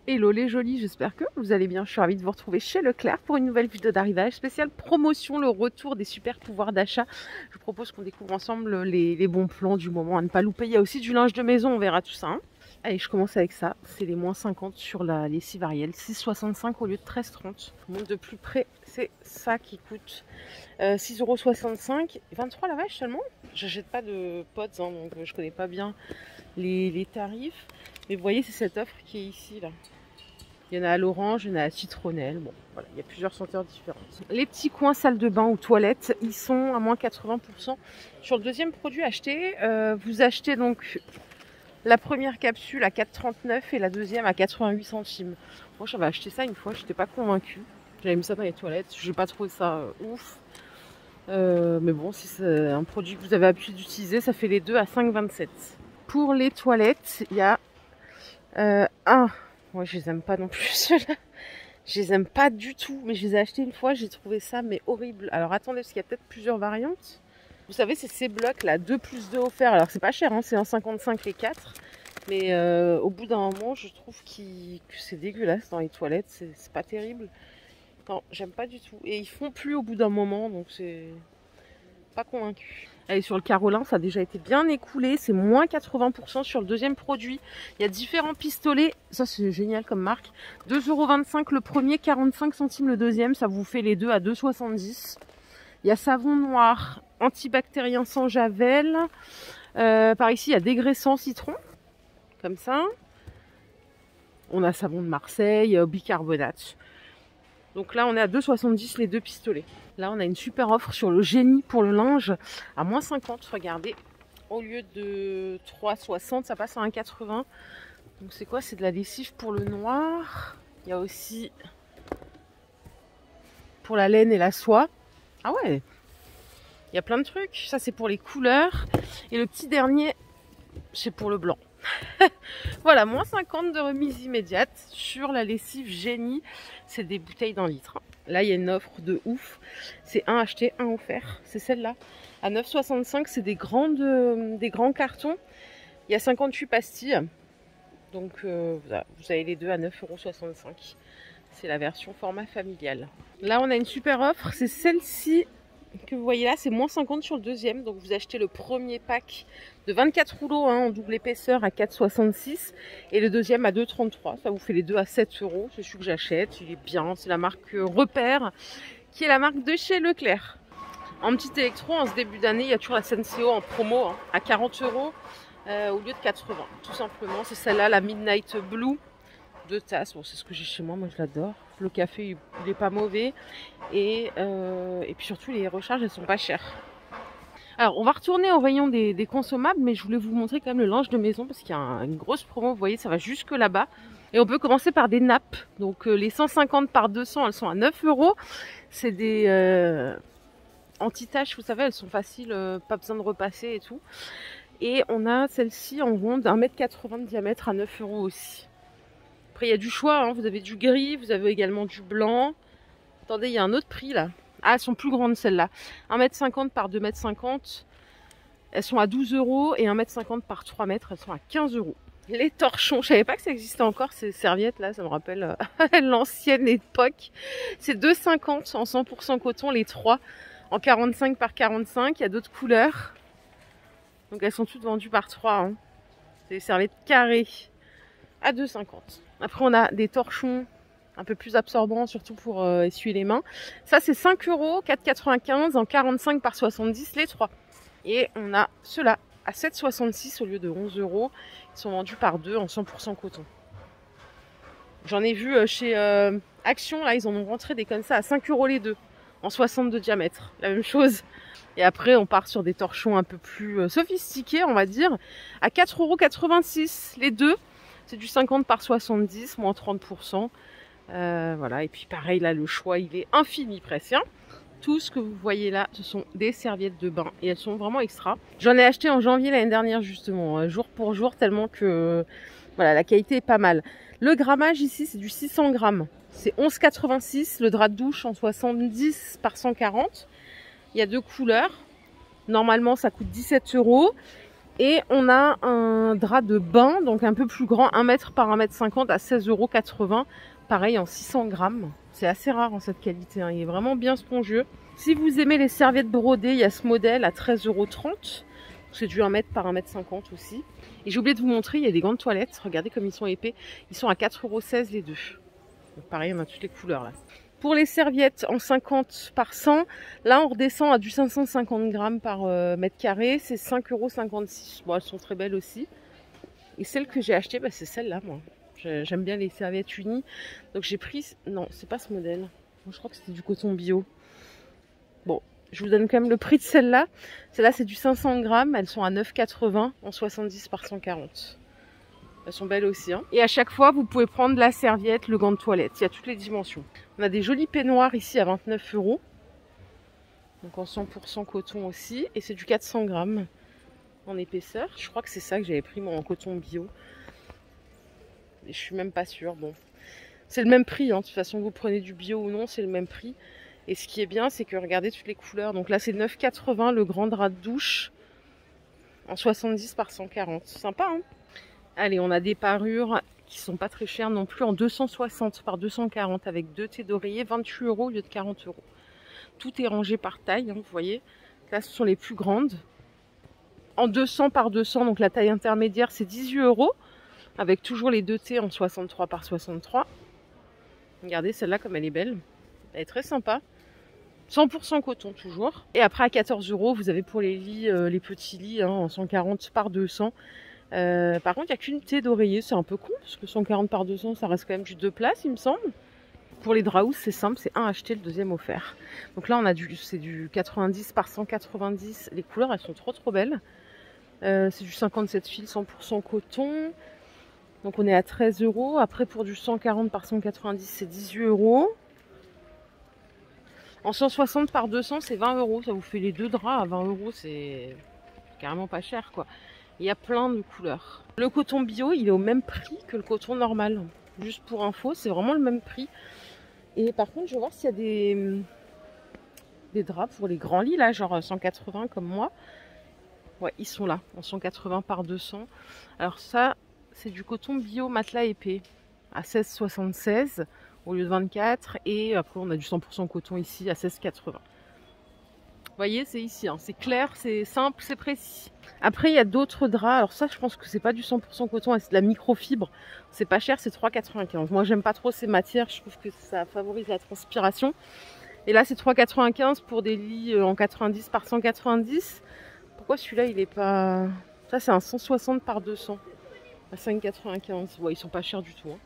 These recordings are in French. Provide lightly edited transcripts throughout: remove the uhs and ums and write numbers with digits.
Hello les jolis, j'espère que vous allez bien. Je suis ravie de vous retrouver chez Leclerc pour une nouvelle vidéo d'arrivage spéciale promotion, le retour des super pouvoirs d'achat. Je vous propose qu'on découvre ensemble les bons plans du moment à ne pas louper. Il y a aussi du linge de maison, on verra tout ça. Hein. Allez, je commence avec ça. C'est les moins 50 sur la lessive Ariel. 6,65 au lieu de 13,30. Je vous montre de plus près, c'est ça qui coûte 6,65 €. 23 la vache seulement. J'achète pas de potes, hein, donc je connais pas bien les tarifs. Mais vous voyez, c'est cette offre qui est ici, là. Il y en a à l'orange, il y en a à la citronnelle. Bon, voilà, il y a plusieurs senteurs différentes. Les petits coins salle de bain ou toilettes, ils sont à moins 80%. Sur le deuxième produit acheté, vous achetez donc la première capsule à 4,39 € et la deuxième à 88 centimes. Moi, j'avais acheté ça une fois, je n'étais pas convaincue. J'avais mis ça dans les toilettes, je n'ai pas trouvé ça ouf. Mais bon, si c'est un produit que vous avez l'habitude d'utiliser, ça fait les deux à 5,27 €. Pour les toilettes, il y a moi je les aime pas non plus ceux-là. Je les aime pas du tout, mais je les ai achetés une fois, j'ai trouvé ça mais horrible. Alors attendez, parce qu'il y a peut-être plusieurs variantes. Vous savez, c'est ces blocs là, 2 plus 2 offerts. Alors c'est pas cher, hein, c'est 1,55 les 4. Mais au bout d'un moment, je trouve que c'est dégueulasse dans les toilettes, c'est pas terrible. Non, j'aime pas du tout. Et ils font plus au bout d'un moment, donc c'est pas convaincu. Allez, sur le Carolin, ça a déjà été bien écoulé. C'est moins 80% sur le deuxième produit. Il y a différents pistolets. Ça, c'est génial comme marque. 2,25 € le premier, 45 centimes le deuxième. Ça vous fait les deux à 2,70 €. Il y a savon noir, antibactérien sans javel. Par ici, il y a dégraissant citron. Comme ça. On a savon de Marseille, bicarbonate. Donc là, on est à 2,70 € les deux pistolets. Là, on a une super offre sur le génie pour le linge à moins 50. Regardez, au lieu de 3,60, ça passe à 1,80 €. Donc c'est quoi? C'est de la lessive pour le noir. Il y a aussi pour la laine et la soie. Ah ouais, il y a plein de trucs. Ça, c'est pour les couleurs. Et le petit dernier, c'est pour le blanc. Voilà, moins 50 de remise immédiate sur la lessive génie. C'est des bouteilles d'un litre. Là, il y a une offre de ouf. C'est un acheté, un offert. C'est celle-là. À 9,65, c'est des grands cartons. Il y a 58 pastilles. Donc, vous avez les deux à 9,65 €. C'est la version format familial. Là, on a une super offre. C'est celle-ci que vous voyez là. C'est moins 50 sur le deuxième. Donc, vous achetez le premier pack de 24 rouleaux en double épaisseur à 4,66 € et le deuxième à 2,33 €. Ça vous fait les deux à 7 €. C'est celui que j'achète. Il est bien. C'est la marque Repère, qui est la marque de chez Leclerc. En petit électro, en ce début d'année, il y a toujours la Senseo en promo hein, à 40 € au lieu de 80 €. Tout simplement, c'est celle-là, la Midnight Blue. 2 tasses. Bon, c'est ce que j'ai chez moi. Moi, je l'adore. Le café, il est pas mauvais. Et puis surtout, les recharges, elles sont pas chères. Alors, on va retourner au rayon des consommables, mais je voulais vous montrer quand même le linge de maison parce qu'il y a une grosse promo, vous voyez, ça va jusque là-bas. Et on peut commencer par des nappes. Donc, les 150 par 200, elles sont à 9 €. C'est des anti-taches, vous savez, elles sont faciles, pas besoin de repasser et tout. Et on a celle-ci en ronde, 1,80 m de diamètre à 9 € aussi. Après, il y a du choix, hein. Vous avez du gris, vous avez également du blanc. Attendez, il y a un autre prix là. Ah, elles sont plus grandes celles-là. 1,50 m par 2,50 m. Elles sont à 12 € et 1,50 m par 3 m, elles sont à 15 €. Les torchons, je savais pas que ça existait encore ces serviettes là, ça me rappelle l'ancienne époque. C'est 2,50 € en 100% coton les 3 en 45 par 45. Il y a d'autres couleurs. Donc elles sont toutes vendues par 3. Hein. C'est des serviettes carrées à 2,50 €. Après on a des torchons un peu plus absorbant, surtout pour essuyer les mains. Ça, c'est 5 €, 4,95 € en 45 par 70, les 3. Et on a ceux-là à 7,66 € au lieu de 11 €. Ils sont vendus par 2 en 100% coton. J'en ai vu chez Action, là, ils en ont rentré des comme ça à 5 € les deux, en 60 de diamètre. La même chose. Et après, on part sur des torchons un peu plus sophistiqués, on va dire, à 4,86 € les deux. C'est du 50 par 70, moins 30%. Voilà, et puis pareil là, le choix il est infini presque. Hein. Tout ce que vous voyez là, ce sont des serviettes de bain et elles sont vraiment extra. J'en ai acheté en janvier l'année dernière justement, jour pour jour, tellement que voilà, la qualité est pas mal. Le grammage ici, c'est du 600 grammes. C'est 11,86 €, le drap de douche en 70 par 140. Il y a deux couleurs. Normalement, ça coûte 17 €. Et on a un drap de bain, donc un peu plus grand, 1 mètre par 1,50 m à 16,80 €. Pareil en 600 grammes. C'est assez rare en cette qualité, hein. Il est vraiment bien spongieux. Si vous aimez les serviettes brodées, il y a ce modèle à 13,30 €. C'est du 1 mètre par 1,50 m aussi. Et j'ai oublié de vous montrer, il y a des gants de toilette. Regardez comme ils sont épais. Ils sont à 4,16 € les deux. Donc pareil, on a toutes les couleurs là. Pour les serviettes en 50 par 100, là on redescend à du 550 grammes par mètre carré. C'est 5,56 €. Bon, elles sont très belles aussi. Et celle que j'ai achetée, bah, c'est celle-là, moi. J'aime bien les serviettes unies. Donc j'ai pris... Non, c'est pas ce modèle. Moi, je crois que c'était du coton bio. Bon, je vous donne quand même le prix de celle-là. Celle-là, c'est du 500 grammes. Elles sont à 9,80 € en 70 par 140. Elles sont belles aussi, hein. Et à chaque fois, vous pouvez prendre la serviette, le gant de toilette. Il y a toutes les dimensions. On a des jolis peignoirs ici à 29 €. Donc en 100% coton aussi. Et c'est du 400 grammes en épaisseur. Je crois que c'est ça que j'avais pris, moi, en coton bio. Et je suis même pas sûre. Bon, c'est le même prix, hein. De toute façon, vous prenez du bio ou non, c'est le même prix. Et ce qui est bien, c'est que regardez toutes les couleurs. Donc là, c'est 9,80 € le grand drap de douche en 70 par 140. Sympa, hein. Allez, on a des parures qui sont pas très chères non plus en 260 par 240 avec 2 thés d'oreiller, 28 € au lieu de 40 €. Tout est rangé par taille, hein, vous voyez. Là, ce sont les plus grandes. En 200 par 200, donc la taille intermédiaire, c'est 18 € avec toujours les 2 thés en 63 par 63. Regardez celle-là comme elle est belle. Elle est très sympa. 100% coton toujours. Et après à 14 €, vous avez pour les lits, les petits lits, hein, en 140 par 200. Par contre, il n'y a qu'une thé d'oreiller, c'est un peu con, parce que 140 par 200, ça reste quand même du 2 places, il me semble. Pour les draps, c'est simple, c'est un acheté, le deuxième offert. Donc là, on a c'est du 90 par 190. Les couleurs, elles sont trop belles. C'est du 57 fils, 100% coton. Donc on est à 13 €. Après, pour du 140 par 190, c'est 18 €. En 160 par 200, c'est 20 €. Ça vous fait les deux draps à 20 €. C'est carrément pas cher, quoi. Il y a plein de couleurs. Le coton bio, il est au même prix que le coton normal. Juste pour info, c'est vraiment le même prix. Et par contre, je vais voir s'il y a des draps pour les grands lits, là, genre 180 comme moi. Ouais, ils sont là, en 180 par 200. Alors ça, c'est du coton bio matelas épais à 16,76 au lieu de 24. Et après, on a du 100% coton ici à 16,80. Vous voyez, c'est ici, hein. C'est clair, c'est simple, c'est précis. Après, il y a d'autres draps. Alors ça, je pense que c'est pas du 100% coton, c'est de la microfibre. C'est pas cher, c'est 3,95. Moi, j'aime pas trop ces matières. Je trouve que ça favorise la transpiration. Et là, c'est 3,95 pour des lits en 90 par 190. Pourquoi celui-là, il est pas... Ça, c'est un 160 par 200 à 5,95. Ouais, ils sont pas chers du tout, hein.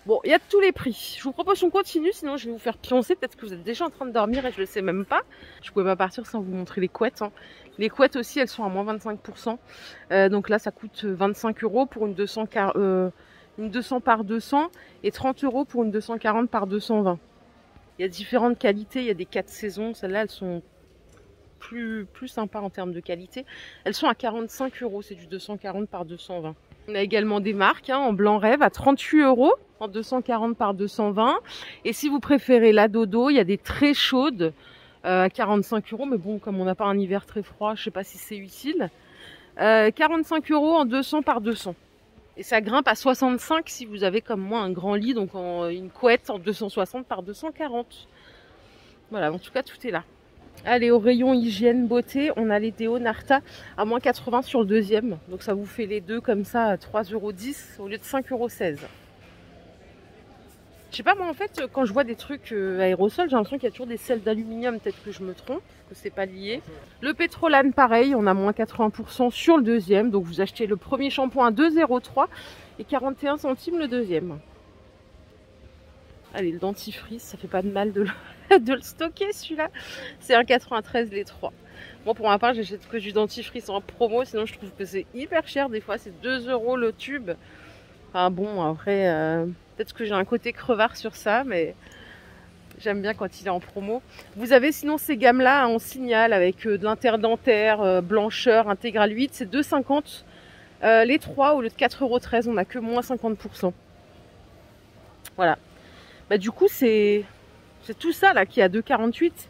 Bon, il y a de tous les prix. Je vous propose qu'on continue, sinon je vais vous faire pioncer. Peut-être que vous êtes déjà en train de dormir et je le sais même pas. Je pouvais pas partir sans vous montrer les couettes, hein. Les couettes aussi, elles sont à moins 25%. Donc là, ça coûte 25 € pour une 200 par 200 et 30 € pour une 240 par 220. Il y a différentes qualités. Il y a des 4 saisons. Celles-là, elles sont plus sympas en termes de qualité. Elles sont à 45 €. C'est du 240 par 220. On a également des marques, hein, en blanc rêve à 38 € en 240 par 220. Et si vous préférez la dodo, il y a des très chaudes à 45 €. Mais bon, comme on n'a pas un hiver très froid, je sais pas si c'est utile. 45 € en 200 par 200. Et ça grimpe à 65 si vous avez comme moi un grand lit, donc une couette en 260 par 240. Voilà, en tout cas, tout est là. Allez, au rayon hygiène beauté, on a les déos Narta à moins 80 sur le deuxième. Donc ça vous fait les deux comme ça à 3,10 € au lieu de 5,16 €. Je sais pas, moi en fait, quand je vois des trucs aérosols, j'ai l'impression qu'il y a toujours des sels d'aluminium. Peut-être que je me trompe, que c'est pas lié. Le pétrolane, pareil, on a moins 80% sur le deuxième. Donc vous achetez le premier shampoing à 2,03 € et 41 centimes le deuxième. Allez, le dentifrice, ça fait pas de mal de le stocker celui-là. C'est 1,93 les 3. Moi pour ma part, j'achète que du dentifrice en promo, sinon je trouve que c'est hyper cher. Des fois c'est 2 € le tube. Enfin bon, après, peut-être que j'ai un côté crevard sur ça, mais j'aime bien quand il est en promo. Vous avez sinon ces gammes-là en signal avec de l'interdentaire, blancheur, intégral 8, c'est 2,50 € les 3 au lieu de 4,13 €. On n'a que moins 50%. Voilà. Bah, du coup, c'est tout ça là qui est à 2,48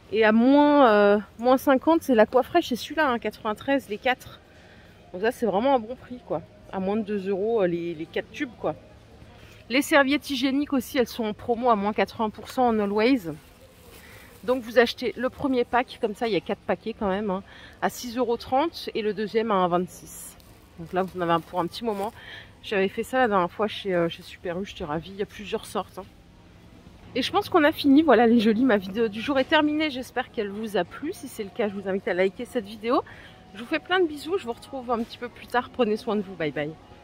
€. Et à moins 50, c'est l'Aquafresh, c'est celui-là, hein, 93, les 4. Donc ça, c'est vraiment un bon prix, quoi. À moins de 2 € les 4 tubes, quoi. Les serviettes hygiéniques aussi, elles sont en promo à moins 80% en Always. Donc vous achetez le premier pack, comme ça, il y a 4 paquets quand même, hein, à 6,30 € et le deuxième à 1,26 €. Donc là, vous en avez un pour un petit moment. J'avais fait ça la dernière fois chez Super U, j'étais ravie. Il y a plusieurs sortes, hein. Et je pense qu'on a fini. Voilà les jolies, ma vidéo du jour est terminée. J'espère qu'elle vous a plu. Si c'est le cas, je vous invite à liker cette vidéo. Je vous fais plein de bisous. Je vous retrouve un petit peu plus tard. Prenez soin de vous. Bye bye.